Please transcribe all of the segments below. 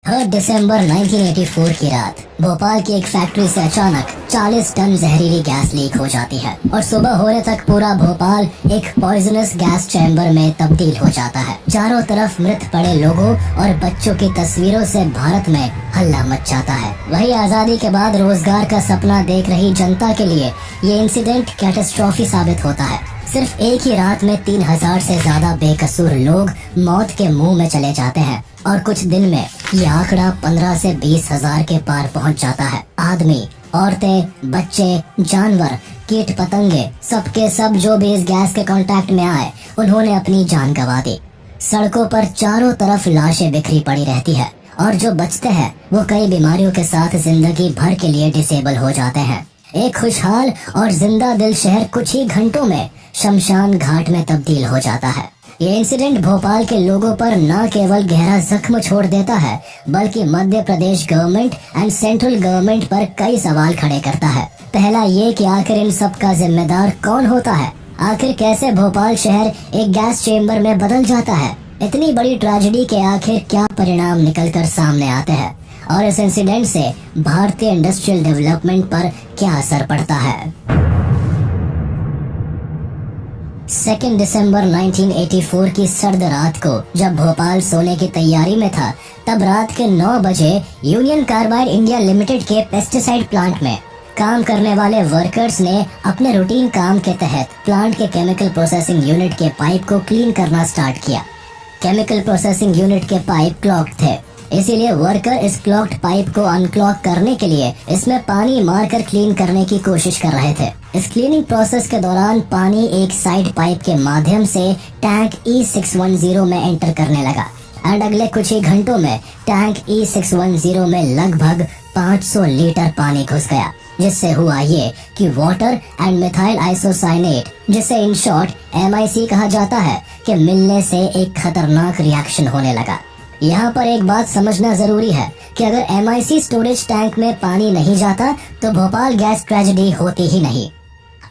दिसंबर 1984 की रात भोपाल की एक फैक्ट्री से अचानक 40 टन जहरीली गैस लीक हो जाती है और सुबह होने तक पूरा भोपाल एक पॉइजनस गैस चैम्बर में तब्दील हो जाता है। चारों तरफ मृत पड़े लोगों और बच्चों की तस्वीरों से भारत में हल्ला मच जाता है। वही आजादी के बाद रोजगार का सपना देख रही जनता के लिए ये इंसिडेंट कैटास्ट्रॉफी साबित होता है। सिर्फ एक ही रात में 3000 से ज्यादा बेकसूर लोग मौत के मुंह में चले जाते हैं और कुछ दिन में ये आंकड़ा 15 से 20 हजार के पार पहुंच जाता है। आदमी, औरतें, बच्चे, जानवर, कीट पतंगे, सबके सब जो भी इस गैस के कांटेक्ट में आए उन्होंने अपनी जान गंवा दी। सड़कों पर चारों तरफ लाशें बिखरी पड़ी रहती है और जो बचते हैं वो कई बीमारियों के साथ जिंदगी भर के लिए डिसेबल हो जाते हैं। एक खुशहाल और जिंदा दिल शहर कुछ ही घंटों में शमशान घाट में तब्दील हो जाता है। ये इंसिडेंट भोपाल के लोगों पर न केवल गहरा जख्म छोड़ देता है बल्कि Madhya Pradesh government and central government पर कई सवाल खड़े करता है। पहला ये कि आखिर इन सब का जिम्मेदार कौन होता है? आखिर कैसे भोपाल शहर एक गैस चेम्बर में बदल जाता है? इतनी बड़ी ट्रेजेडी के आखिर क्या परिणाम निकल कर सामने आते हैं और इस इंसिडेंट से भारतीय इंडस्ट्रियल डेवलपमेंट पर क्या असर पड़ता है? 2 दिसंबर 1984 की सर्द रात को जब भोपाल सोने की तैयारी में था, तब रात के 9 बजे यूनियन कार्बाइड इंडिया लिमिटेड के पेस्टिसाइड प्लांट में काम करने वाले वर्कर्स ने अपने रूटीन काम के तहत प्लांट के केमिकल प्रोसेसिंग यूनिट के पाइप को क्लीन करना स्टार्ट किया। केमिकल प्रोसेसिंग यूनिट के पाइप क्लॉग्ड थे, इसीलिए वर्कर इस क्लॉग्ड पाइप को अनक्लॉग करने के लिए इसमें पानी मारकर क्लीन करने की कोशिश कर रहे थे। इस क्लीनिंग प्रोसेस के दौरान पानी एक साइड पाइप के माध्यम से टैंक E610 में एंटर करने लगा एंड अगले कुछ ही घंटों में टैंक E610 में लगभग 500 लीटर पानी घुस गया, जिससे हुआ ये कि वाटर एंड मिथाइल आइसोसाइनेट, जिसे इन शॉर्ट MIC कहा जाता है, के मिलने से एक खतरनाक रिएक्शन होने लगा। यहाँ पर एक बात समझना जरूरी है कि अगर MIC स्टोरेज टैंक में पानी नहीं जाता तो भोपाल गैस ट्रेजेडी होती ही नहीं।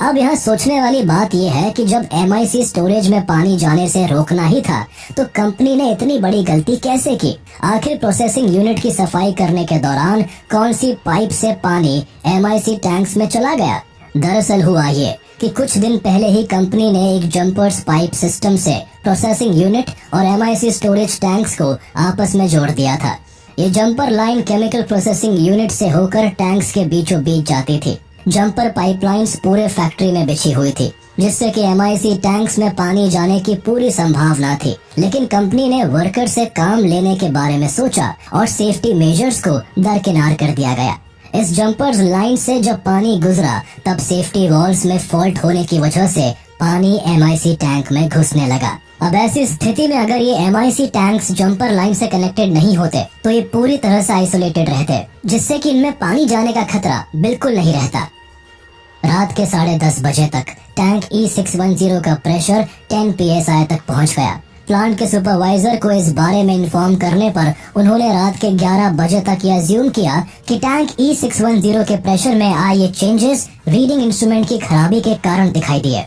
अब यहाँ सोचने वाली बात यह है कि जब MIC स्टोरेज में पानी जाने से रोकना ही था तो कंपनी ने इतनी बड़ी गलती कैसे की? आखिर प्रोसेसिंग यूनिट की सफाई करने के दौरान कौन सी पाइप से पानी MIC टैंक्स में चला गया? दरअसल हुआ ये कि कुछ दिन पहले ही कंपनी ने एक जंपर्स पाइप सिस्टम से प्रोसेसिंग यूनिट और MIC स्टोरेज टैंक्स को आपस में जोड़ दिया था। ये jumper line chemical processing unit से होकर टैंक्स के बीचों बीच जाती थी। जंपर पाइपलाइंस पूरे फैक्ट्री में बिछी हुई थी, जिससे कि MIC टैंक्स में पानी जाने की पूरी संभावना थी। लेकिन कंपनी ने वर्कर से काम लेने के बारे में सोचा और सेफ्टी मेजर्स को दरकिनार कर दिया गया। इस जंपर्स लाइन से जब पानी गुजरा तब सेफ्टी वॉल्स में फॉल्ट होने की वजह से पानी MIC टैंक में घुसने लगा। अब ऐसी स्थिति में अगर ये MIC टैंक्स जंपर लाइन से कनेक्टेड नहीं होते तो ये पूरी तरह से आइसोलेटेड रहते, जिससे कि इनमें पानी जाने का खतरा बिल्कुल नहीं रहता। रात के 10:30 बजे तक टैंक E610 का प्रेशर 10 PSI तक पहुंच गया। प्लांट के सुपरवाइजर को इस बारे में इन्फॉर्म करने पर उन्होंने रात के 11 बजे तक यह अज्यूम किया कि टैंक E610 के प्रेशर में आए ये चेंजेस रीडिंग इंस्ट्रूमेंट की खराबी के कारण दिखाई दिए।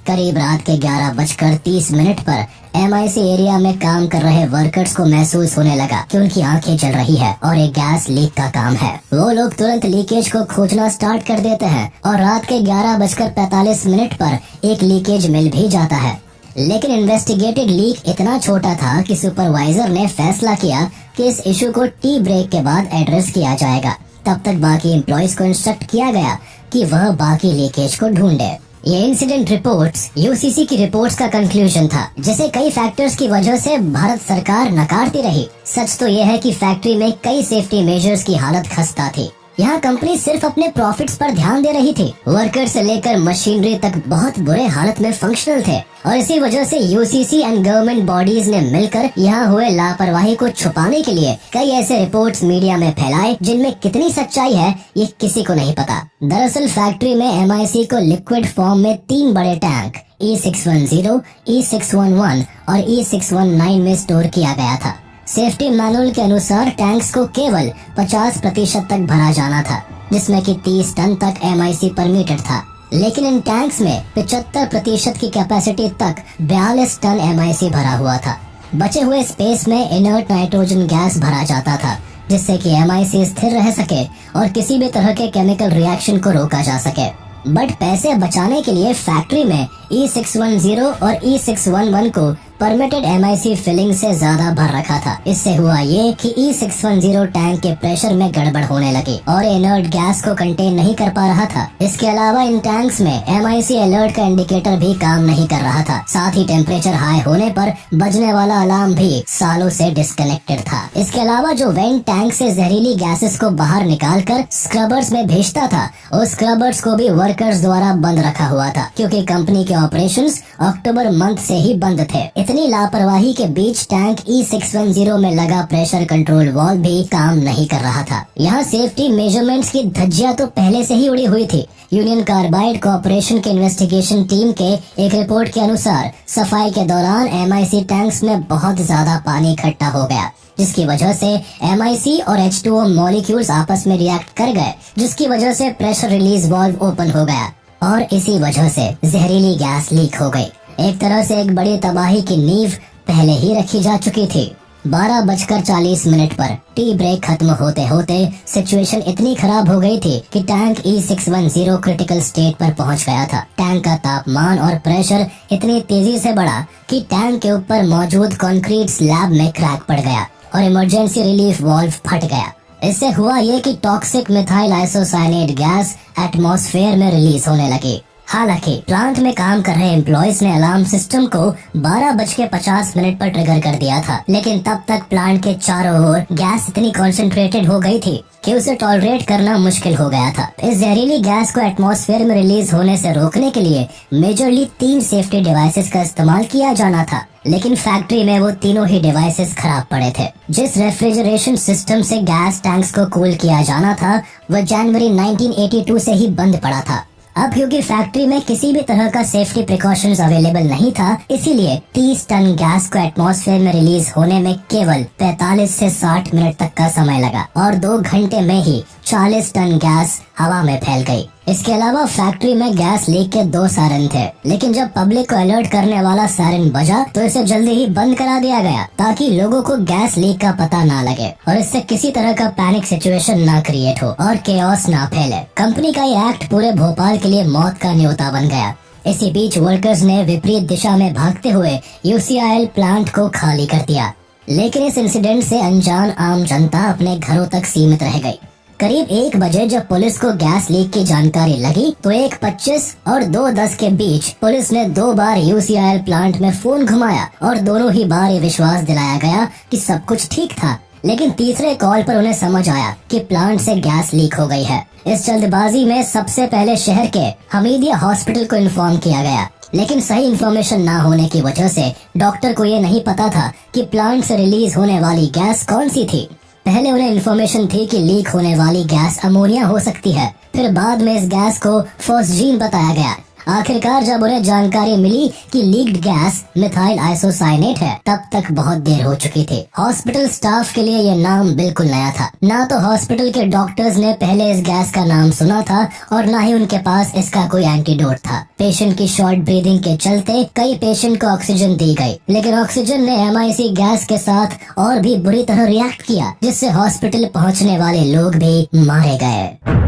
करीब रात के 11:30 पर MIC एरिया में काम कर रहे वर्कर्स को महसूस होने लगा कि उनकी आंखें जल रही है और एक गैस लीक का काम है। वो लोग तुरंत लीकेज को खोजना स्टार्ट कर देते हैं और रात के 11:45 पर एक लीकेज मिल भी जाता है। लेकिन इन्वेस्टिगेटेड लीक इतना छोटा था कि सुपरवाइजर ने फैसला किया कि इस इशू को टी ब्रेक के बाद एड्रेस किया जाएगा। तब तक बाकी एम्प्लॉइज को इंस्ट्रक्ट किया गया कि वह बाकी लीकेज को ढूंढे। ये इंसिडेंट रिपोर्ट्स UCC की रिपोर्ट्स का कंक्लूजन था, जिसे कई फैक्टर्स की वजह से भारत सरकार नकारती रही। सच तो यह है कि फैक्ट्री में कई सेफ्टी मेजर्स की हालत खस्ता थी। यहाँ कंपनी सिर्फ अपने प्रॉफिट्स पर ध्यान दे रही थी। वर्कर से लेकर मशीनरी तक बहुत बुरे हालत में फंक्शनल थे और इसी वजह से UCC एंड गवर्नमेंट बॉडीज ने मिलकर यहाँ हुए लापरवाही को छुपाने के लिए कई ऐसे रिपोर्ट्स मीडिया में फैलाए जिनमें कितनी सच्चाई है ये किसी को नहीं पता। दरअसल फैक्ट्री में MIC को लिक्विड फॉर्म में 3 बड़े टैंक E610, E611 और E619 में स्टोर किया गया था। सेफ्टी मैनुअल के अनुसार टैंक्स को केवल 50% तक भरा जाना था, जिसमें कि 30 टन तक MIC परमिटेड था। लेकिन इन टैंक्स में 75% की कैपेसिटी तक 42 टन MIC भरा हुआ था। बचे हुए स्पेस में इनर्ट नाइट्रोजन गैस भरा जाता था, जिससे कि MIC स्थिर रह सके और किसी भी तरह के केमिकल रिएक्शन को रोका जा सके। बट पैसे बचाने के लिए फैक्ट्री में E610 और E611 को परमिटेड MIC फिलिंग से ज्यादा भर रखा था। इससे हुआ ये कि E610 टैंक के प्रेशर में गड़बड़ होने लगी और इनर्ट गैस को कंटेन नहीं कर पा रहा था। इसके अलावा इन टैंक्स में MIC अलर्ट का इंडिकेटर भी काम नहीं कर रहा था। साथ ही टेम्परेचर हाई होने पर बजने वाला अलार्म भी सालों से डिस्कनेक्टेड था। इसके अलावा जो वेंट टैंक से जहरीली गैसेस को बाहर निकाल कर स्क्रबर्स में भेजता था, उस स्क्रबर्स को भी वर्कर्स द्वारा बंद रखा हुआ था, क्योंकि कंपनी के ऑपरेशंस अक्टूबर मंथ से ही बंद थे। इतनी लापरवाही के बीच टैंक E610 में लगा प्रेशर कंट्रोल वाल्व भी काम नहीं कर रहा था। यहाँ सेफ्टी मेजरमेंट्स की धज्जियां तो पहले से ही उड़ी हुई थी। यूनियन कार्बाइड कॉर्पोरेशन के इन्वेस्टिगेशन टीम के एक रिपोर्ट के अनुसार सफाई के दौरान MIC टैंक्स में बहुत ज्यादा पानी इकट्ठा हो गया, जिसकी वजह से MIC और H2O मॉलिक्यूल्स आपस में रिएक्ट कर गए, जिसकी वजह से प्रेशर रिलीज वाल्व ओपन हो गया और इसी वजह से जहरीली गैस लीक हो गई। एक तरह से एक बड़ी तबाही की नींव पहले ही रखी जा चुकी थी। 12:40 पर टी ब्रेक खत्म होते होते सिचुएशन इतनी खराब हो गई थी कि टैंक E610 क्रिटिकल स्टेट पर पहुंच गया था। टैंक का तापमान और प्रेशर इतनी तेजी से बढ़ा कि टैंक के ऊपर मौजूद कंक्रीट स्लैब में क्रैक पड़ गया और इमरजेंसी रिलीफ वाल्व फट गया। इससे हुआ ये कि toxic methyl isocyanate gas atmosphere में रिलीज होने लगी। हालांकि प्लांट में काम कर रहे एम्प्लॉयज ने अलार्म सिस्टम को 12:50 पर ट्रिगर कर दिया था, लेकिन तब तक प्लांट के चारों ओर गैस इतनी कॉन्सेंट्रेटेड हो गई थी कि उसे टॉलरेट करना मुश्किल हो गया था। इस जहरीली गैस को एटमॉस्फेयर में रिलीज होने से रोकने के लिए मेजरली 3 सेफ्टी डिवाइसेस का इस्तेमाल किया जाना था, लेकिन फैक्ट्री में वो तीनों ही डिवाइसेस खराब पड़े थे। जिस रेफ्रिजरेशन सिस्टम से गैस टैंक्स को कूल किया जाना था, वह जनवरी 1982 से ही बंद पड़ा था। अब क्योंकि फैक्ट्री में किसी भी तरह का सेफ्टी प्रिकॉशंस अवेलेबल नहीं था, इसीलिए 30 टन गैस को एटमॉस्फेयर में रिलीज होने में केवल 45 से 60 मिनट तक का समय लगा और 2 घंटे में ही 40 टन गैस हवा में फैल गई। इसके अलावा फैक्ट्री में गैस लीक के 2 सायरन थे, लेकिन जब पब्लिक को अलर्ट करने वाला सायरन बजा तो इसे जल्दी ही बंद करा दिया गया ताकि लोगों को गैस लीक का पता ना लगे और इससे किसी तरह का पैनिक सिचुएशन ना क्रिएट हो और केओस ना फैले। कंपनी का ये एक्ट पूरे भोपाल के लिए मौत का न्योता बन गया। इसी बीच वर्कर्स ने विपरीत दिशा में भागते हुए UCIL प्लांट को खाली कर दिया, लेकिन इस इंसिडेंट से अनजान आम जनता अपने घरों तक सीमित रह गई। करीब 1 बजे जब पुलिस को गैस लीक की जानकारी लगी तो 1:25 और 2:10 के बीच पुलिस ने 2 बार UCIL प्लांट में फोन घुमाया और दोनों ही बार ये विश्वास दिलाया गया कि सब कुछ ठीक था, लेकिन तीसरे कॉल पर उन्हें समझ आया कि प्लांट से गैस लीक हो गई है। इस जल्दबाजी में सबसे पहले शहर के हमीदिया हॉस्पिटल को इन्फॉर्म किया गया, लेकिन सही इन्फॉर्मेशन ना होने की वजह से डॉक्टर को ये नहीं पता था कि प्लांट से रिलीज होने वाली गैस कौन सी थी। पहले उन्हें इन्फॉर्मेशन थी कि लीक होने वाली गैस अमोनिया हो सकती है, फिर बाद में इस गैस को फॉस्जीन बताया गया। आखिरकार जब उन्हें जानकारी मिली कि लीक्ड गैस मिथाइल आइसोसाइनेट है, तब तक बहुत देर हो चुकी थी। हॉस्पिटल स्टाफ के लिए ये नाम बिल्कुल नया था। ना तो हॉस्पिटल के डॉक्टर्स ने पहले इस गैस का नाम सुना था और ना ही उनके पास इसका कोई एंटीडोट था। पेशेंट की शॉर्ट ब्रीदिंग के चलते कई पेशेंट को ऑक्सीजन दी गई, लेकिन ऑक्सीजन ने MIC गैस के साथ और भी बुरी तरह रिएक्ट किया, जिससे हॉस्पिटल पहुँचने वाले लोग भी मारे गए।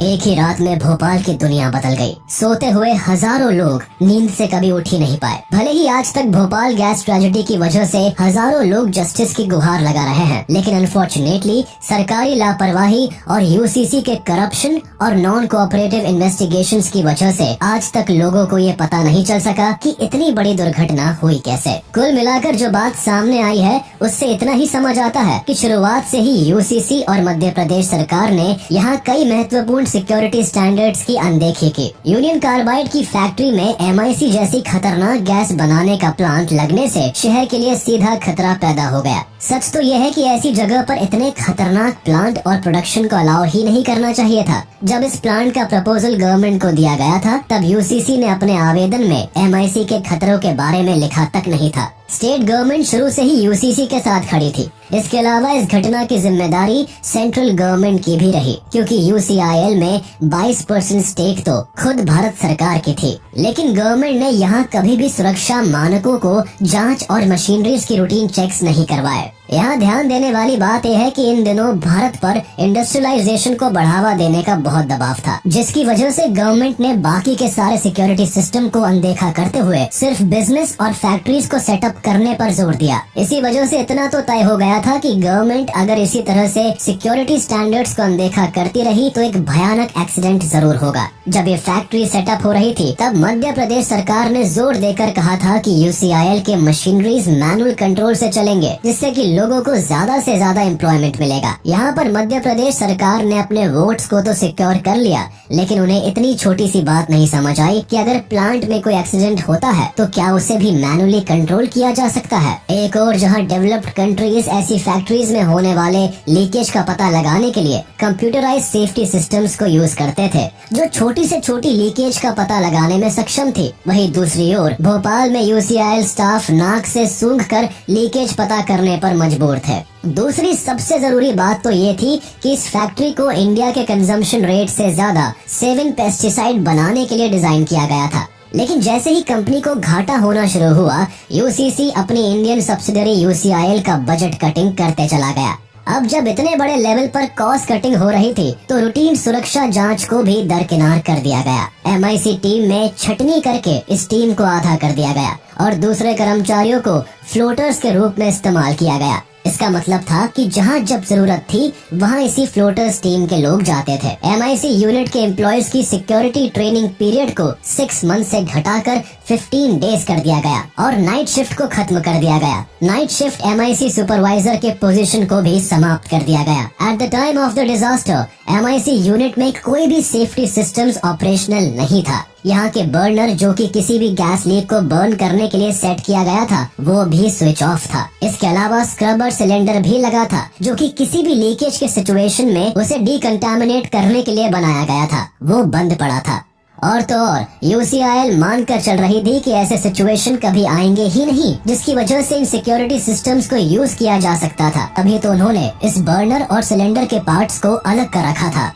एक ही रात में भोपाल की दुनिया बदल गई। सोते हुए हजारों लोग नींद से कभी उठ ही नहीं पाए। भले ही आज तक भोपाल गैस ट्रेजेडी की वजह से हजारों लोग जस्टिस की गुहार लगा रहे हैं, लेकिन अनफॉर्चुनेटली सरकारी लापरवाही और UCC के करप्शन और नॉन कोऑपरेटिव इन्वेस्टिगेशंस की वजह से आज तक लोगों को ये पता नहीं चल सका कि इतनी बड़ी दुर्घटना हुई कैसे। कुल मिलाकर जो बात सामने आई है उससे इतना ही समझ आता है कि शुरुआत से ही UCC और मध्य प्रदेश सरकार ने यहाँ कई महत्वपूर्ण सिक्योरिटी स्टैंडर्ड्स की अनदेखी की। यूनियन कार्बाइड की फैक्ट्री में MIC जैसी खतरनाक गैस बनाने का प्लांट लगने से शहर के लिए सीधा खतरा पैदा हो गया। सच तो यह है कि ऐसी जगह पर इतने खतरनाक प्लांट और प्रोडक्शन को अलाउ ही नहीं करना चाहिए था। जब इस प्लांट का प्रपोजल गवर्नमेंट को दिया गया था, तब UCC ने अपने आवेदन में MIC के खतरों के बारे में लिखा तक नहीं था। स्टेट गवर्नमेंट शुरू से ही UCC के साथ खड़ी थी। इसके अलावा इस घटना की जिम्मेदारी सेंट्रल गवर्नमेंट की भी रही, क्योंकि UCIL में 22% स्टेक तो खुद भारत सरकार की थी। लेकिन गवर्नमेंट ने यहाँ कभी भी सुरक्षा मानकों को जांच और मशीनरीज की रूटीन चेक्स नहीं करवाए। यहाँ ध्यान देने वाली बात यह है कि इन दिनों भारत पर इंडस्ट्रियलाइजेशन को बढ़ावा देने का बहुत दबाव था, जिसकी वजह से गवर्नमेंट ने बाकी के सारे सिक्योरिटी सिस्टम को अनदेखा करते हुए सिर्फ बिजनेस और फैक्ट्रीज को सेटअप करने पर जोर दिया। इसी वजह से इतना तो तय हो गया था कि गवर्नमेंट अगर इसी तरह से सिक्योरिटी स्टैंडर्ड्स को अनदेखा करती रही तो एक भयानक एक्सीडेंट जरूर होगा। जब ये फैक्ट्री सेटअप हो रही थी तब मध्य प्रदेश सरकार ने जोर देकर कहा था कि यूसीआईएल के मशीनरीज मैनुअल कंट्रोल से चलेंगे, जिससे कि लोगों को ज्यादा से ज्यादा एम्प्लॉयमेंट मिलेगा। यहाँ पर मध्य प्रदेश सरकार ने अपने वोट्स को तो सिक्योर कर लिया, लेकिन उन्हें इतनी छोटी सी बात नहीं समझ आई कि अगर प्लांट में कोई एक्सीडेंट होता है तो क्या उसे भी मैनुअली कंट्रोल किया जा सकता है। एक और जहाँ डेवलप्ड कंट्रीज ऐसी फैक्ट्रीज में होने वाले लीकेज का पता लगाने के लिए कंप्यूटराइज सेफ्टी सिस्टम्स को यूज करते थे, जो छोटी से छोटी लीकेज का पता लगाने में सक्षम थी। वहीं दूसरी ओर भोपाल में यूसीआईएल स्टाफ नाक से सूंघ कर लीकेज पता करने पर मजबूर थे। दूसरी सबसे जरूरी बात तो ये थी कि इस फैक्ट्री को इंडिया के कंजम्पशन रेट से ज्यादा सेविंग पेस्टिसाइड बनाने के लिए डिजाइन किया गया था। लेकिन जैसे ही कंपनी को घाटा होना शुरू हुआ, यूसीसी अपनी इंडियन सब्सिडरी यूसीआईएल का बजट कटिंग करते चला गया। अब जब इतने बड़े लेवल पर कॉस्ट कटिंग हो रही थी तो रूटीन सुरक्षा जांच को भी दरकिनार कर दिया गया। एमआईसी टीम में छटनी करके इस टीम को आधा कर दिया गया और दूसरे कर्मचारियों को फ्लोटर्स के रूप में इस्तेमाल किया गया। इसका मतलब था कि जहाँ जब जरूरत थी वहाँ इसी फ्लोटर्स टीम के लोग जाते थे। एमआईसी यूनिट के एम्प्लॉयज की सिक्योरिटी ट्रेनिंग पीरियड को 6 मंथ से घटाकर 15 डेज कर दिया गया और नाइट शिफ्ट को खत्म कर दिया गया। नाइट शिफ्ट एमआईसी सुपरवाइजर के पोजीशन को भी समाप्त कर दिया गया। At the time of the disaster MIC unit में कोई भी सेफ्टी सिस्टम्स ऑपरेशनल नहीं था। यहाँ के बर्नर जो कि किसी भी गैस लीक को बर्न करने के लिए सेट किया गया था वो भी स्विच ऑफ था। इसके अलावा स्क्रबर सिलेंडर भी लगा था जो कि किसी भी लीकेज के सिचुएशन में उसे डीकंटामिनेट करने के लिए बनाया गया था, वो बंद पड़ा था। और तो और यूसीआईएल मानकर चल रही थी कि ऐसे सिचुएशन कभी आएंगे ही नहीं, जिसकी वजह से इन सिक्योरिटी सिस्टम्स को यूज किया जा सकता था। तभी तो उन्होंने इस बर्नर और सिलेंडर के पार्ट्स को अलग कर रखा था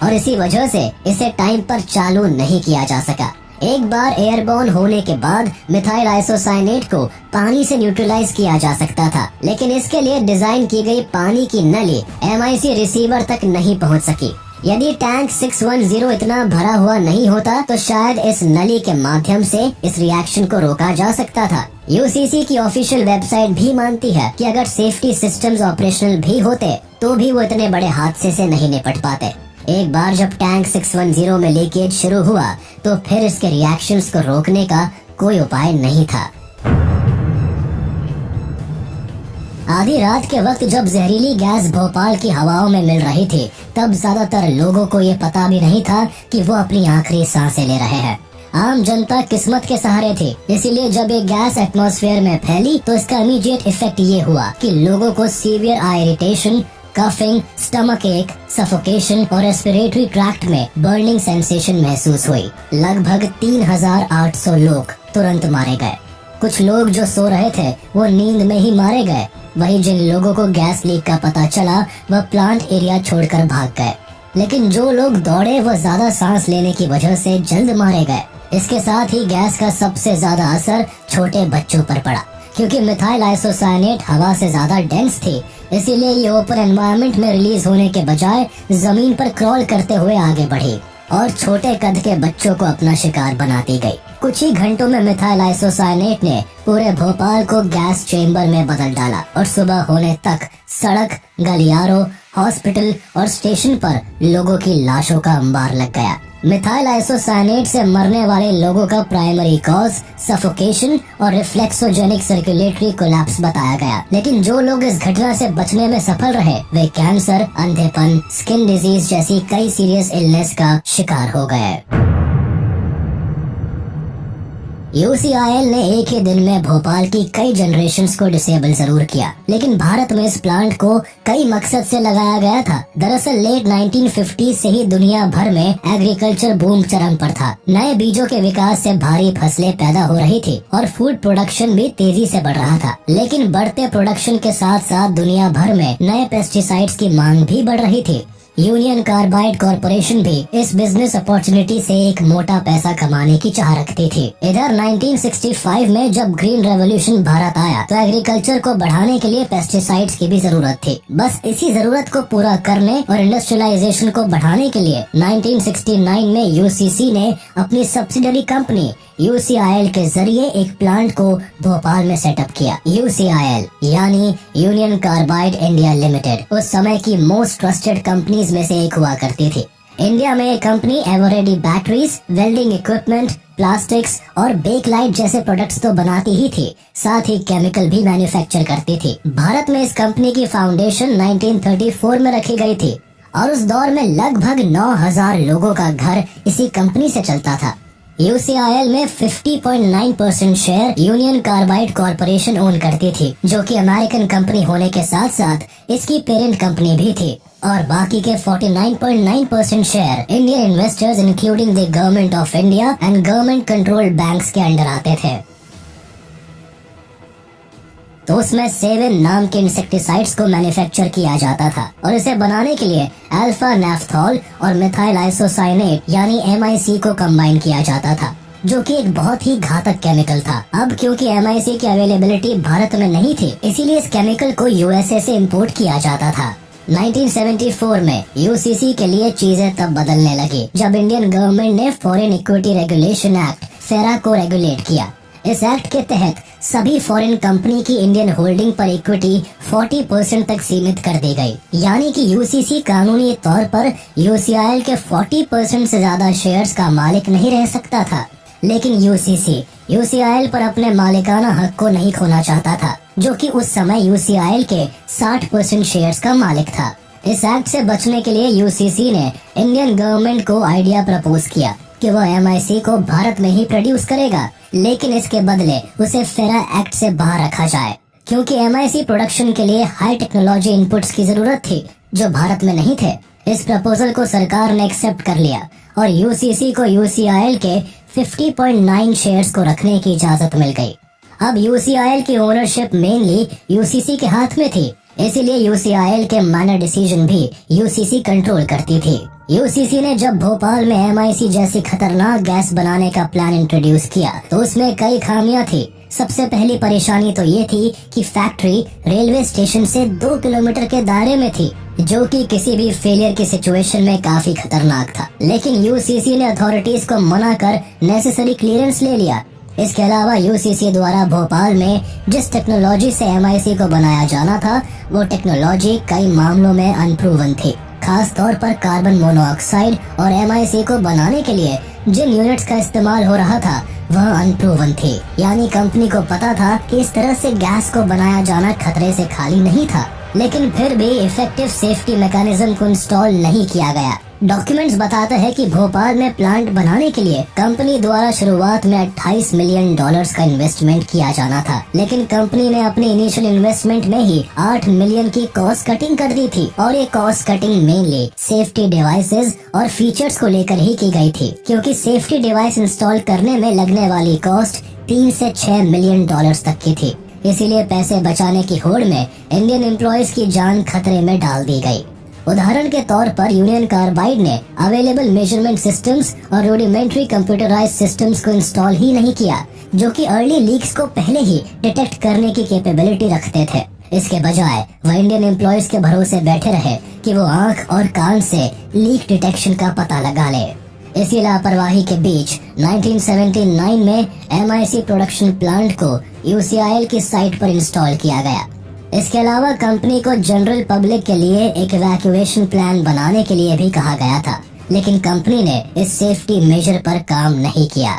और इसी वजह से इसे टाइम पर चालू नहीं किया जा सका। एक बार एयरबॉर्न होने के बाद मिथाइल आइसोसाइनेट को पानी से न्यूट्रलाइज किया जा सकता था, लेकिन इसके लिए डिजाइन की गई पानी की नली एमआईसी रिसीवर तक नहीं पहुंच सकी। यदि टैंक 610 इतना भरा हुआ नहीं होता तो शायद इस नली के माध्यम से इस रिएक्शन को रोका जा सकता था। यूसीसी की ऑफिशियल वेबसाइट भी मानती है कि अगर सेफ्टी सिस्टम्स ऑपरेशनल भी होते तो भी वो इतने बड़े हादसे से नहीं निपट पाते। एक बार जब टैंक 610 में लीकेज शुरू हुआ तो फिर इसके रिएक्शंस को रोकने का कोई उपाय नहीं था। आधी रात के वक्त जब जहरीली गैस भोपाल की हवाओं में मिल रही थी तब ज्यादातर लोगों को ये पता भी नहीं था कि वो अपनी आखिरी सांसें ले रहे हैं। आम जनता किस्मत के सहारे थी, इसीलिए जब ये गैस एटमॉस्फेयर में फैली तो इसका इमीडिएट इफेक्ट ये हुआ कि लोगों को सीवियर आई इरिटेशन, कफिंग, स्टमक एक, सफोकेशन और रेस्पिरेटरी ट्रैक्ट में बर्निंग सेंसेशन महसूस हुई। लगभग 3800 लोग तुरंत मारे गए। कुछ लोग जो सो रहे थे वो नींद में ही मारे गए। वहीं जिन लोगों को गैस लीक का पता चला वह प्लांट एरिया छोड़कर भाग गए, लेकिन जो लोग दौड़े वो ज्यादा सांस लेने की वजह से जल्द मारे गए। इसके साथ ही गैस का सबसे ज्यादा असर छोटे बच्चों पर पड़ा, क्योंकि मिथाइल आइसोसाइनेट हवा से ज्यादा डेंस थी, इसीलिए ये ओपन एनवायरनमेंट में रिलीज होने के बजाय जमीन पर क्रॉल करते हुए आगे बढ़ी और छोटे कद के बच्चों को अपना शिकार बनाती गई। कुछ ही घंटों में मिथाइल आइसोसाइनेट ने पूरे भोपाल को गैस चेंबर में बदल डाला और सुबह होने तक सड़क, गलियारों, हॉस्पिटल और स्टेशन पर लोगों की लाशों का अंबार लग गया। मिथाइल आइसोसाइनेट से मरने वाले लोगों का प्राइमरी कॉज सफोकेशन और रिफ्लेक्सोजेनिक सर्कुलेटरी कोलैप्स बताया गया, लेकिन जो लोग इस घटना से बचने में सफल रहे वे कैंसर, अंधेपन, स्किन डिजीज जैसी कई सीरियस इलनेस का शिकार हो गए। यूसीआईएल ने एक ही दिन में भोपाल की कई जनरेशंस को डिसेबल जरूर किया, लेकिन भारत में इस प्लांट को कई मकसद से लगाया गया था। दरअसल लेट 1950 से ही दुनिया भर में एग्रीकल्चर बूम चरम पर था। नए बीजों के विकास से भारी फसलें पैदा हो रही थी और फूड प्रोडक्शन भी तेजी से बढ़ रहा था, लेकिन बढ़ते प्रोडक्शन के साथ साथ दुनिया भर में नए पेस्टिसाइड्स की मांग भी बढ़ रही थी। यूनियन कार्बाइड कॉरपोरेशन भी इस बिजनेस अपॉर्चुनिटी से एक मोटा पैसा कमाने की चाह रखती थी। इधर 1965 में जब ग्रीन रेवोल्यूशन भारत आया तो एग्रीकल्चर को बढ़ाने के लिए पेस्टिसाइड्स की भी जरूरत थी। बस इसी जरूरत को पूरा करने और इंडस्ट्रियलाइजेशन को बढ़ाने के लिए 1969 में यूसीसी ने अपनी सब्सिडरी कंपनी यूसीआईएल के जरिए एक प्लांट को भोपाल में सेटअप किया। यूसीआईएल यानी यूनियन कार्बाइड इंडिया लिमिटेड उस समय की मोस्ट ट्रस्टेड कंपनीज में से एक हुआ करती थी। इंडिया में ये company Eveready batteries, welding equipment, plastics और बेकलाइट जैसे प्रोडक्ट्स तो बनाती ही थी, साथ ही केमिकल भी मैन्युफैक्चर करती थी। भारत में इस कंपनी की फाउंडेशन 1934 में रखी गई थी और उस दौर में लगभग 9000 लोगों का घर इसी कंपनी से चलता था। यूसीआईएल में 50.9% share union carbide corporation own करती थी, जो कि अमेरिकन कंपनी होने के साथ साथ इसकी पेरेंट कंपनी भी थी, और बाकी के 49.9% share Indian investors including the government of India and government controlled banks के अंडर आते थे। तो उसमें सेवन नाम के इंसेक्टिसाइड्स को मैन्युफैक्चर किया जाता था और इसे बनाने के लिए अल्फा नेफ्थॉल और मिथाइल आइसोसाइनेट यानी MIC को कंबाइन किया जाता था, जो कि एक बहुत ही घातक केमिकल था। अब क्योंकि MIC की अवेलेबिलिटी भारत में नहीं थी, इसीलिए इस केमिकल को USA से इंपोर्ट किया जाता था। 1974 में यूसीसी के लिए चीजें तब बदलने लगी जब इंडियन गवर्नमेंट ने फॉरेन इक्विटी रेगुलेशन एक्ट फेरा को रेगुलेट किया। इस एक्ट के तहत सभी फॉरेन कंपनी की इंडियन होल्डिंग पर इक्विटी 40% तक सीमित कर दी गई, यानी कि यूसीसी कानूनी तौर पर यूसीआईएल के 40% से ज्यादा शेयर्स का मालिक नहीं रह सकता था। लेकिन यूसीसी यूसीआईएल पर अपने मालिकाना हक को नहीं खोना चाहता था, जो कि उस समय यूसीआईएल के 60% शेयर्स का मालिक था। इस एक्ट से बचने के लिए यूसीसी ने इंडियन गवर्नमेंट को आइडिया प्रपोज किया कि वो MIC को भारत में ही प्रोड्यूस करेगा, लेकिन इसके बदले उसे फेरा एक्ट से बाहर रखा जाए, क्योंकि MIC प्रोडक्शन के लिए हाई टेक्नोलॉजी इनपुट्स की जरूरत थी जो भारत में नहीं थे। इस प्रपोजल को सरकार ने एक्सेप्ट कर लिया और यूसीसी को यूसीआईएल के 50.9 शेयर्स को रखने की इजाजत मिल गई। अब यूसीआईएल की ओनरशिप मेनली यूसीसी के हाथ में थी, इसीलिए यूसीआईएल के माइनर डिसीजन भी यूसीसी कंट्रोल करती थी। यूसीसी ने जब भोपाल में MIC जैसी खतरनाक गैस बनाने का प्लान इंट्रोड्यूस किया तो उसमें कई खामियां थी। सबसे पहली परेशानी तो ये थी कि फैक्ट्री रेलवे स्टेशन से 2 किलोमीटर के दायरे में थी, जो कि किसी भी फेलियर की सिचुएशन में काफी खतरनाक था। लेकिन यूसीसी ने अथॉरिटीज को मना कर नेसेसरी क्लियरेंस ले लिया। इसके अलावा यूसीसी द्वारा भोपाल में जिस टेक्नोलॉजी से MIC को बनाया जाना था, वो टेक्नोलॉजी कई मामलों में अनप्रूवन थी। खास तौर पर कार्बन मोनोऑक्साइड और MIC को बनाने के लिए जिन यूनिट्स का इस्तेमाल हो रहा था वह अनप्रूवन थी, यानी कंपनी को पता था कि इस तरह से गैस को बनाया जाना खतरे से खाली नहीं था, लेकिन फिर भी इफेक्टिव सेफ्टी मैकेनिज्म को इंस्टॉल नहीं किया गया। डॉक्यूमेंट्स बताते हैं कि भोपाल में प्लांट बनाने के लिए कंपनी द्वारा शुरुआत में $28 मिलियन का इन्वेस्टमेंट किया जाना था, लेकिन कंपनी ने अपनी इनिशियल इन्वेस्टमेंट में ही 8 मिलियन की कॉस्ट कटिंग कर दी थी, और ये cost cutting mainly safety devices और फीचर्स को लेकर ही की गई थी, क्योंकि सेफ्टी डिवाइस इंस्टॉल करने में लगने वाली कॉस्ट 3 से 6 मिलियन डॉलर्स तक की थी। इसीलिए पैसे बचाने की होड़ में इंडियन एम्प्लॉयज की जान खतरे में डाल दी गई। उदाहरण के तौर पर यूनियन कार्बाइड ने अवेलेबल मेजरमेंट सिस्टम्स और रूडिमेंट्री कंप्यूटराइज्ड सिस्टम्स को इंस्टॉल ही नहीं किया, जो कि अर्ली लीक्स को पहले ही डिटेक्ट करने की कैपेबिलिटी रखते थे। इसके बजाय वह इंडियन एम्प्लॉयज के भरोसे बैठे रहे कि वो आंख और कान से लीक डिटेक्शन का पता लगा ले। इसी लापरवाही के बीच 1979 में MIC प्रोडक्शन प्लांट को यूसीआईएल की साइट पर इंस्टॉल किया गया। इसके अलावा कंपनी को जनरल पब्लिक के लिए एक इवैक्यूएशन प्लान बनाने के लिए भी कहा गया था, लेकिन कंपनी ने इस सेफ्टी मेजर पर काम नहीं किया।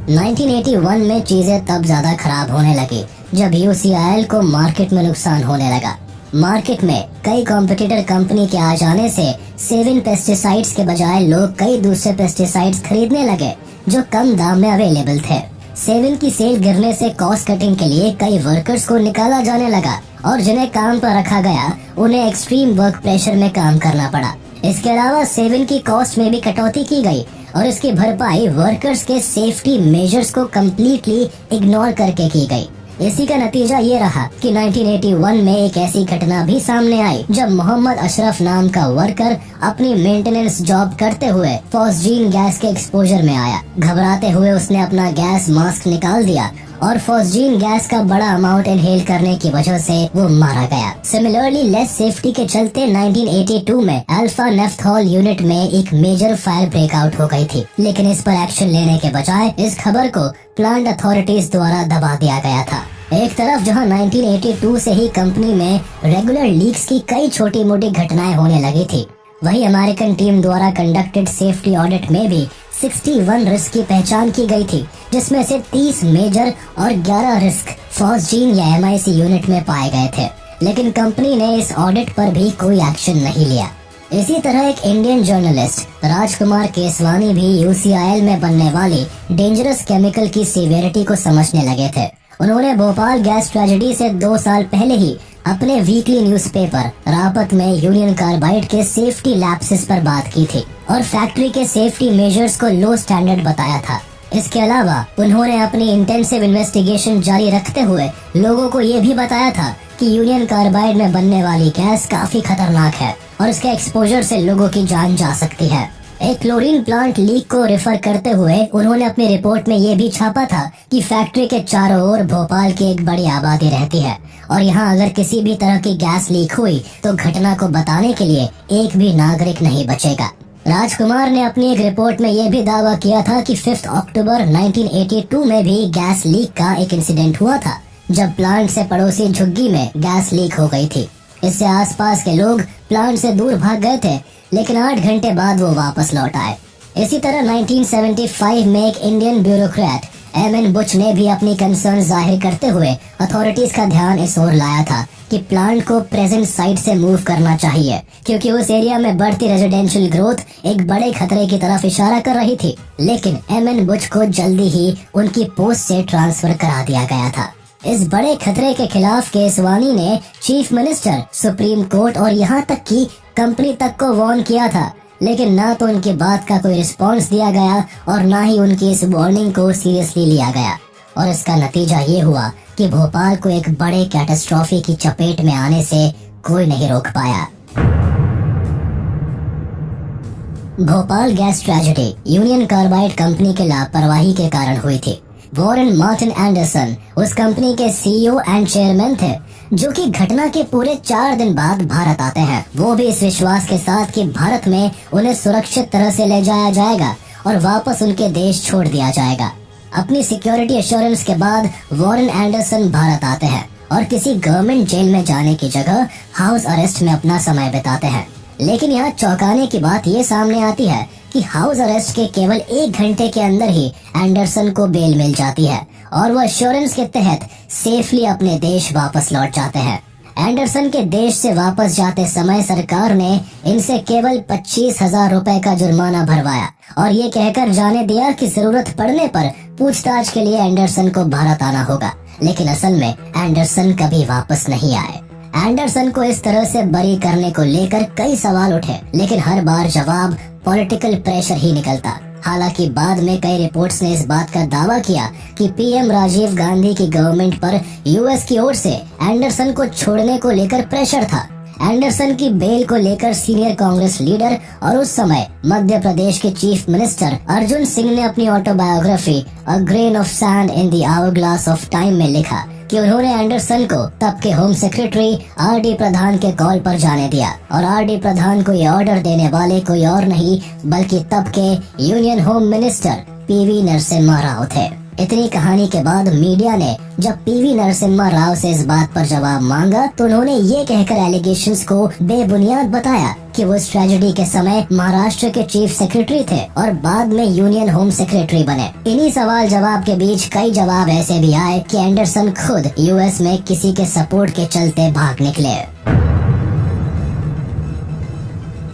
1981 में चीजें तब ज्यादा खराब होने लगी जब यूसीआईएल को मार्केट में नुकसान होने लगा। मार्केट में कई कॉम्पिटिटर कंपनी के आ जाने से सेवन पेस्टिसाइड्स के बजाय लोग कई दूसरे पेस्टिसाइड्स खरीदने लगे जो कम दाम में अवेलेबल थे। सेवन की सेल गिरने से कॉस्ट कटिंग के लिए कई वर्कर्स को निकाला जाने लगा, और जिन्हें काम पर रखा गया उन्हें एक्सट्रीम वर्क प्रेशर में काम करना पड़ा। इसके अलावा सेवन की कॉस्ट में भी कटौती की गई और इसकी भरपाई वर्कर्स के सेफ्टी मेजर्स को कम्प्लीटली इग्नोर करके की गई। इसी का नतीजा ये रहा कि 1981 में एक ऐसी घटना भी सामने आई जब मोहम्मद अशरफ नाम का वर्कर अपनी मेंटेनेंस जॉब करते हुए फॉस्जीन गैस के एक्सपोजर में आया। घबराते हुए उसने अपना गैस मास्क निकाल दिया और फॉस्जीन गैस का बड़ा अमाउंट इनहेल करने की वजह से वो मारा गया। सिमिलरली लेस सेफ्टी के चलते 1982 में अल्फा नेफ्थॉल यूनिट में एक मेजर फायर ब्रेकआउट हो गई थी, लेकिन इस पर एक्शन लेने के बजाय इस खबर को प्लांट अथॉरिटीज द्वारा दबा दिया गया था। एक तरफ जहां 1982 से ही कंपनी में रेगुलर लीक्स की कई छोटी मोटी घटनाएं होने लगी थी, वही अमेरिकन टीम द्वारा कंडक्टेड सेफ्टी ऑडिट में भी 61 रिस्क की पहचान की गई थी, जिसमें से 30 मेजर और 11 रिस्क फॉस्जीन या MIC यूनिट में पाए गए थे, लेकिन कंपनी ने इस ऑडिट पर भी कोई एक्शन नहीं लिया। इसी तरह एक इंडियन जर्नलिस्ट राजकुमार केसवानी भी UCIL में बनने वाली डेंजरस केमिकल की सीवियरिटी को समझने लगे थे। उन्होंने भोपाल गैस ट्रेजेडी से 2 साल पहले ही अपने वीकली न्यूज़पेपर रापत में यूनियन कार्बाइड के सेफ्टी लैप्सेस पर बात की थी और फैक्ट्री के सेफ्टी मेजर्स को लो स्टैंडर्ड बताया था। इसके अलावा उन्होंने अपनी इंटेंसिव इन्वेस्टिगेशन जारी रखते हुए लोगों को ये भी बताया था कि यूनियन कार्बाइड में बनने वाली गैस काफी खतरनाक है और इसके एक्सपोजर से लोगों की जान जा सकती है। एक क्लोरीन प्लांट लीक को रेफर करते हुए उन्होंने अपनी रिपोर्ट में ये भी छापा था कि फैक्ट्री के चारों ओर भोपाल की एक बड़ी आबादी रहती है और यहाँ अगर किसी भी तरह की गैस लीक हुई तो घटना को बताने के लिए एक भी नागरिक नहीं बचेगा। राजकुमार ने अपनी एक रिपोर्ट में यह भी दावा किया था कि 5 अक्टूबर 1982 में भी गैस लीक का एक इंसिडेंट हुआ था, जब प्लांट से पड़ोसी झुग्गी में गैस लीक हो गई थी। इससे आसपास के लोग प्लांट से दूर भाग गए थे, लेकिन 8 घंटे बाद वो वापस लौट आए। इसी तरह 1975 में एक इंडियन ब्यूरोक्रेट M.N. बुच ने भी अपनी कंसर्न जाहिर करते हुए अथॉरिटीज का ध्यान इस ओर लाया था कि प्लांट को प्रेजेंट साइट से मूव करना चाहिए, क्योंकि उस एरिया में बढ़ती रेजिडेंशियल ग्रोथ एक बड़े खतरे की तरफ इशारा कर रही थी। लेकिन M.N. बुच को जल्दी ही उनकी पोस्ट से ट्रांसफर करा दिया गया था। इस बड़े खतरे के खिलाफ केसवानी ने चीफ मिनिस्टर, सुप्रीम कोर्ट और यहाँ तक कि कंपनी तक को वार्न किया था, लेकिन ना तो उनकी बात का कोई रिस्पॉन्स दिया गया और ना ही उनकी इस वार्निंग को सीरियसली लिया गया। और इसका नतीजा ये हुआ कि भोपाल को एक बड़े कैटास्ट्रॉफी की चपेट में आने से कोई नहीं रोक पाया। Bhopal gas tragedy union carbide company के लापरवाही के कारण हुई थी। वॉरेन मार्टिन एंडरसन उस कंपनी के CEO एंड चेयरमैन थे, जो कि घटना के पूरे 4 दिन बाद भारत आते हैं, वो भी इस विश्वास के साथ कि भारत में उन्हें सुरक्षित तरह से ले जाया जाएगा और वापस उनके देश छोड़ दिया जाएगा। अपनी सिक्योरिटी एश्योरेंस के बाद वॉरेन एंडरसन भारत आते हैं और किसी गवर्नमेंट जेल में जाने की जगह हाउस अरेस्ट में अपना समय बिताते हैं। लेकिन यहाँ चौंकाने की बात ये सामने आती है कि हाउस अरेस्ट के केवल 1 घंटे के अंदर ही एंडरसन को बेल मिल जाती है और वो एश्योरेंस के तहत सेफली अपने देश वापस लौट जाते हैं। एंडरसन के देश से वापस जाते समय सरकार ने इनसे केवल 25,000 रुपए का जुर्माना भरवाया और ये कहकर जाने दिया कि जरूरत पड़ने पर पूछताछ के लिए एंडरसन को भारत आना होगा। लेकिन असल में एंडरसन कभी वापस नहीं आए। एंडरसन को इस तरह से बरी करने को लेकर कई सवाल उठे, लेकिन हर बार जवाब पॉलिटिकल प्रेशर ही निकलता। हालांकि बाद में कई रिपोर्ट्स ने इस बात का दावा किया कि PM राजीव गांधी की गवर्नमेंट पर US की ओर से एंडरसन को छोड़ने को लेकर प्रेशर था। एंडरसन की बेल को लेकर सीनियर कांग्रेस लीडर और उस समय मध्य प्रदेश के चीफ मिनिस्टर अर्जुन सिंह ने अपनी autobiography a grain of sand in the our-glass of time में लिखा कि उन्होंने एंडरसन को तब के होम सेक्रेटरी R.D. प्रधान के कॉल पर जाने दिया और R.D. प्रधान को ये ऑर्डर देने वाले कोई और नहीं बल्कि तब के union home minister P.V. Narasimha Rao थे। इतनी कहानी के बाद मीडिया ने जब P.V. नरसिम्हा राव से इस बात पर जवाब मांगा तो उन्होंने ये कहकर एलिगेशंस को बेबुनियाद बताया कि वो इस ट्रेजेडी के समय महाराष्ट्र के चीफ सेक्रेटरी थे और बाद में यूनियन होम सेक्रेटरी बने। इन्हीं सवाल जवाब के बीच कई जवाब ऐसे भी आए कि एंडरसन खुद US में किसी के सपोर्ट के चलते भाग निकले।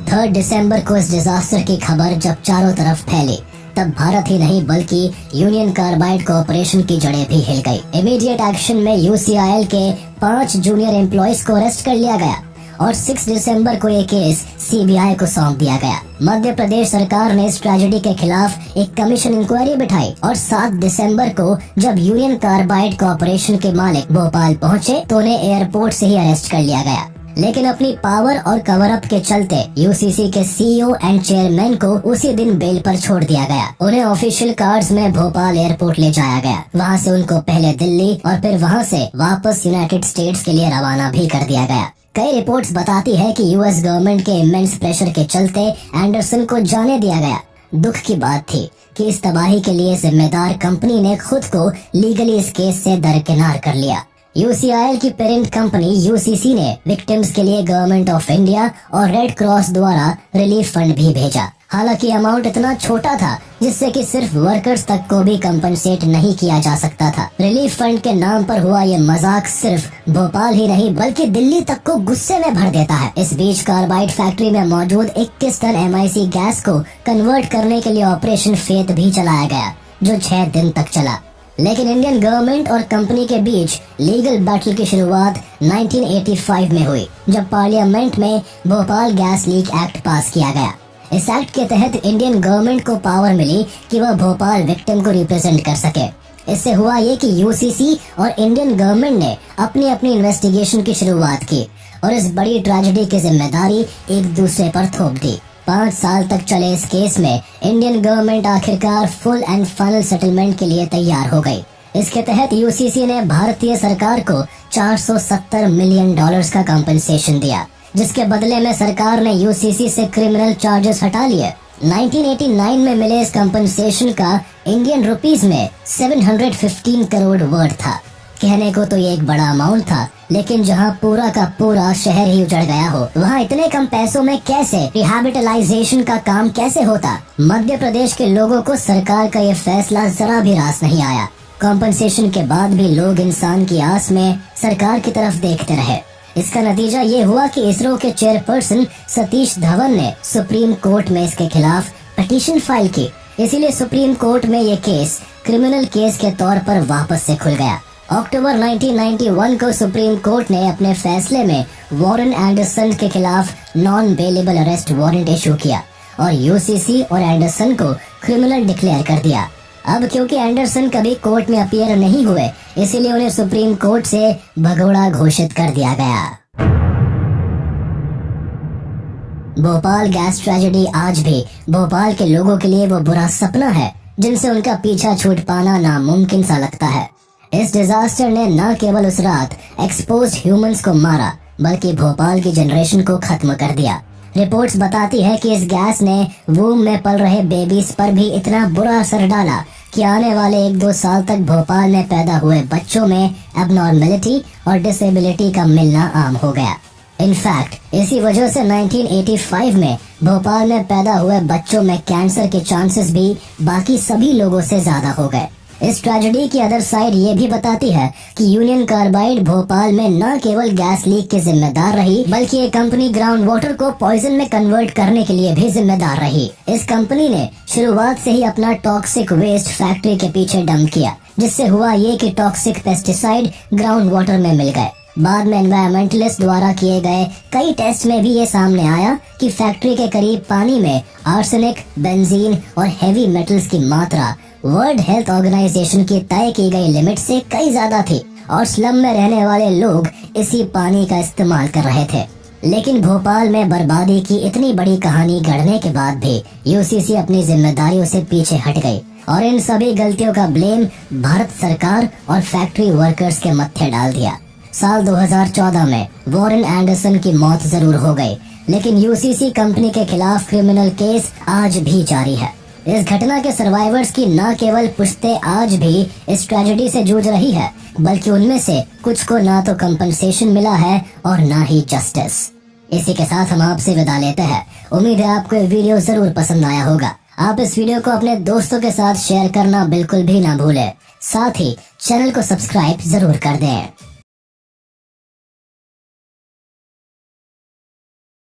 3 दिसंबर को इस डिजास्टर की खबर जब चारों तरफ फैली, तब भारत ही नहीं बल्कि यूनियन कार्बाइड कॉर्पोरेशन की जड़ें भी हिल गई। इमीडिएट एक्शन में UCIL के 5 जूनियर एम्प्लॉइज को अरेस्ट कर लिया गया और 6 दिसंबर को ये केस सीबीआई को सौंप दिया गया। मध्य प्रदेश सरकार ने इस ट्रेजेडी के खिलाफ एक कमीशन इंक्वायरी बिठाई और 7 दिसंबर को जब यूनियन कार्बाइड कॉर्पोरेशन के मालिक भोपाल पहुंचे तो उन्हें एयरपोर्ट से ही अरेस्ट कर लिया गया। लेकिन अपनी पावर और कवर अप के चलते यूसीसी के सीईओ एंड चेयरमैन को उसी दिन बेल पर छोड़ दिया गया। उन्हें ऑफिशियल कार्ड्स में भोपाल एयरपोर्ट ले जाया गया। वहां से उनको पहले दिल्ली और फिर वहां से वापस यूनाइटेड स्टेट्स के लिए रवाना भी कर दिया गया। कई रिपोर्ट्स बताती है कि यूएस गवर्नमेंट के इमेंस प्रेशर के चलते एंडरसन को जाने दिया गया। दुख की बात थी कि इस तबाही के लिए जिम्मेदार कंपनी ने खुद को लीगली इस केस से दरकिनार कर लिया। यूसीआईएल की पेरेंट कंपनी यूसीसी ने विक्टिम्स के लिए गवर्नमेंट ऑफ इंडिया और रेड क्रॉस द्वारा रिलीफ फंड भी भेजा। हालांकि अमाउंट इतना छोटा था जिससे कि सिर्फ वर्कर्स तक को भी कंपनसेट नहीं किया जा सकता था। रिलीफ फंड के नाम पर हुआ ये मजाक सिर्फ भोपाल ही नहीं बल्कि दिल्ली तक को गुस्से में भर देता है। इस बीच कार्बाइड फैक्ट्री में मौजूद 21 टन MIC गैस को कन्वर्ट करने के लिए ऑपरेशन फेथ भी चलाया गया जो 6 दिन तक चला। लेकिन इंडियन गवर्नमेंट और कंपनी के बीच लीगल बैटल की शुरुआत 1985 में हुई जब पार्लियामेंट में भोपाल गैस लीक एक्ट पास किया गया। इस एक्ट के तहत इंडियन गवर्नमेंट को पावर मिली कि वह भोपाल विक्टिम को रिप्रेजेंट कर सके। इससे हुआ ये कि यूसीसी और इंडियन गवर्नमेंट ने अपनी अपनी इन्वेस्टिगेशन की शुरुआत की और इस बड़ी ट्रेजेडी की जिम्मेदारी एक दूसरे पर थोप दी। 5 साल तक चले इस केस में इंडियन गवर्नमेंट आखिरकार फुल एंड फाइनल सेटलमेंट के लिए तैयार हो गई। इसके तहत यूसीसी ने भारतीय सरकार को $470 मिलियन का कॉम्पेंसेशन दिया, जिसके बदले में सरकार ने यूसीसी से क्रिमिनल चार्जेस हटा लिए। 1989 में मिले इस कॉम्पेंसेशन का इंडियन रुपीस में 715 करोड़ वर्थ था। कहने को तो ये एक बड़ा अमाउंट था, लेकिन जहां पूरा का पूरा शहर ही उजड़ गया हो वहां इतने कम पैसों में कैसे रिहैबिलिटेशन का काम कैसे होता। मध्य प्रदेश के लोगों को सरकार का ये फैसला जरा भी रास नहीं आया। कॉम्पेंसेशन के बाद भी लोग इंसान की आस में सरकार की तरफ देखते रहे। इसका नतीजा ये हुआ कि इसरो के चेयरपर्सन सतीश धवन ने सुप्रीम कोर्ट में इसके खिलाफ पिटीशन फाइल की। इसीलिए सुप्रीम कोर्ट में ये केस क्रिमिनल केस के तौर पर वापस से खुल गया। अक्टूबर 1991 को सुप्रीम कोर्ट ने अपने फैसले में वॉरेन एंडरसन के खिलाफ non bailable arrest warrant issue किया और यूसीसी और एंडरसन को क्रिमिनल डिक्लेयर कर दिया। अब क्योंकि एंडरसन कभी कोर्ट में अपीयर नहीं हुए, इसीलिए उन्हें सुप्रीम कोर्ट से भगोड़ा घोषित कर दिया गया। भोपाल गैस ट्रेजेडी आज भी भोपाल के लोगों के लिए वो बुरा सपना है जिनसे उनका पीछा छूट पाना नामुमकिन सा लगता है। इस डिजास्टर ने न केवल उस रात एक्सपोज्ड ह्यूमंस को मारा बल्कि भोपाल की जनरेशन को खत्म कर दिया। रिपोर्ट्स बताती है कि इस गैस ने वूम में पल रहे बेबीज पर भी इतना बुरा असर डाला कि आने वाले 1-2 साल तक भोपाल में पैदा हुए बच्चों में एबनॉर्मेलिटी और डिसेबिलिटी का मिलना आम हो गया। इनफैक्ट इसी वजह से 1985 में भोपाल में पैदा हुए बच्चों में कैंसर के चांसेस भी बाकी सभी लोगों से ज्यादा हो गए। इस ट्रेजेडी की अदर साइड ये भी बताती है कि यूनियन कार्बाइड भोपाल में न केवल गैस लीक के जिम्मेदार रही बल्कि ये कंपनी ग्राउंड वाटर को पॉइजन में कन्वर्ट करने के लिए भी जिम्मेदार रही। इस कंपनी ने शुरुआत से ही अपना टॉक्सिक वेस्ट फैक्ट्री के पीछे डंप किया, जिससे हुआ ये कि टॉक्सिक पेस्टिसाइड ग्राउंड वाटर में मिल गए। बाद में एनवायरमेंटलिस्ट द्वारा किए गए कई टेस्ट में भी ये सामने आया कि फैक्ट्री के करीब पानी में आर्सेनिक, बेंजीन और हेवी मेटल्स की मात्रा वर्ल्ड हेल्थ ऑर्गेनाइजेशन की तय की गई लिमिट से कई ज्यादा थी और स्लम में रहने वाले लोग इसी पानी का इस्तेमाल कर रहे थे। लेकिन भोपाल में बर्बादी की इतनी बड़ी कहानी गढ़ने के बाद भी यूसीसी अपनी जिम्मेदारियों से पीछे हट गई और इन सभी गलतियों का ब्लेम भारत सरकार और फैक्ट्री वर्कर्स के मत्थे डाल दिया। साल 2014 में वॉरेन एंडरसन की मौत जरूर हो गई, लेकिन यूसीसी कंपनी के खिलाफ क्रिमिनल केस आज भी जारी है। इस घटना के सर्वाइवर्स की न केवल पुश्ते आज भी इस ट्रेजेडी से जूझ रही है, बल्कि उनमें से कुछ को ना तो कंपनसेशन मिला है और ना ही जस्टिस। इसी के साथ हम आपसे विदा लेते हैं। उम्मीद है आपको ये वीडियो जरूर पसंद आया होगा। आप इस वीडियो को अपने दोस्तों के साथ शेयर करना बिल्कुल भी ना भूलें। साथ ही चैनल को सब्सक्राइब जरूर कर दें।